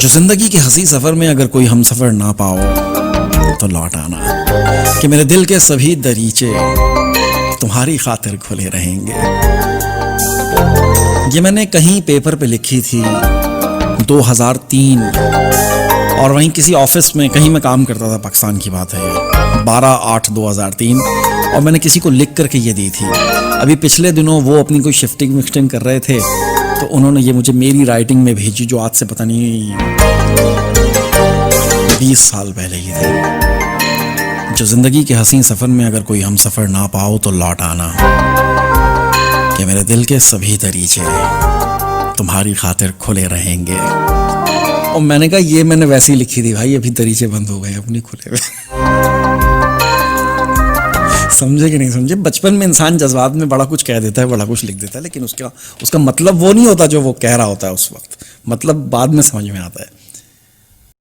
جو زندگی کے حسین سفر میں اگر کوئی ہم سفر نہ پاؤ تو لوٹ آنا کہ میرے دل کے سبھی دریچے تمہاری خاطر کھلے رہیں گے. یہ میں نے کہیں پیپر پہ لکھی تھی 2003 اور وہیں کسی آفس میں کہیں میں کام کرتا تھا. پاکستان کی بات ہے 12/8/2003 اور میں نے کسی کو لکھ کر کے یہ دی تھی. ابھی پچھلے دنوں وہ اپنی کوئی شفٹنگ کر رہے تھے تو انہوں نے یہ مجھے میری رائٹنگ میں بھیجی جو آج سے پتہ نہیں 20 سال پہلے ہی تھے. جو زندگی کے حسین سفر میں اگر کوئی ہم سفر نہ پاؤ تو لوٹ آنا کہ میرے دل کے سبھی دریچے تمہاری خاطر کھلے رہیں گے. اور میں نے کہا یہ میں نے ویسے ہی لکھی تھی بھائی, ابھی دریچے بند ہو گئے اپنے کھلے ہوئے. سمجھے کہ نہیں سمجھے؟ بچپن میں انسان جذبات میں بڑا کچھ کہہ دیتا ہے, بڑا کچھ لکھ دیتا ہے, لیکن اس کا مطلب وہ نہیں ہوتا جو وہ کہہ رہا ہوتا ہے اس وقت. مطلب بعد میں سمجھ میں آتا ہے.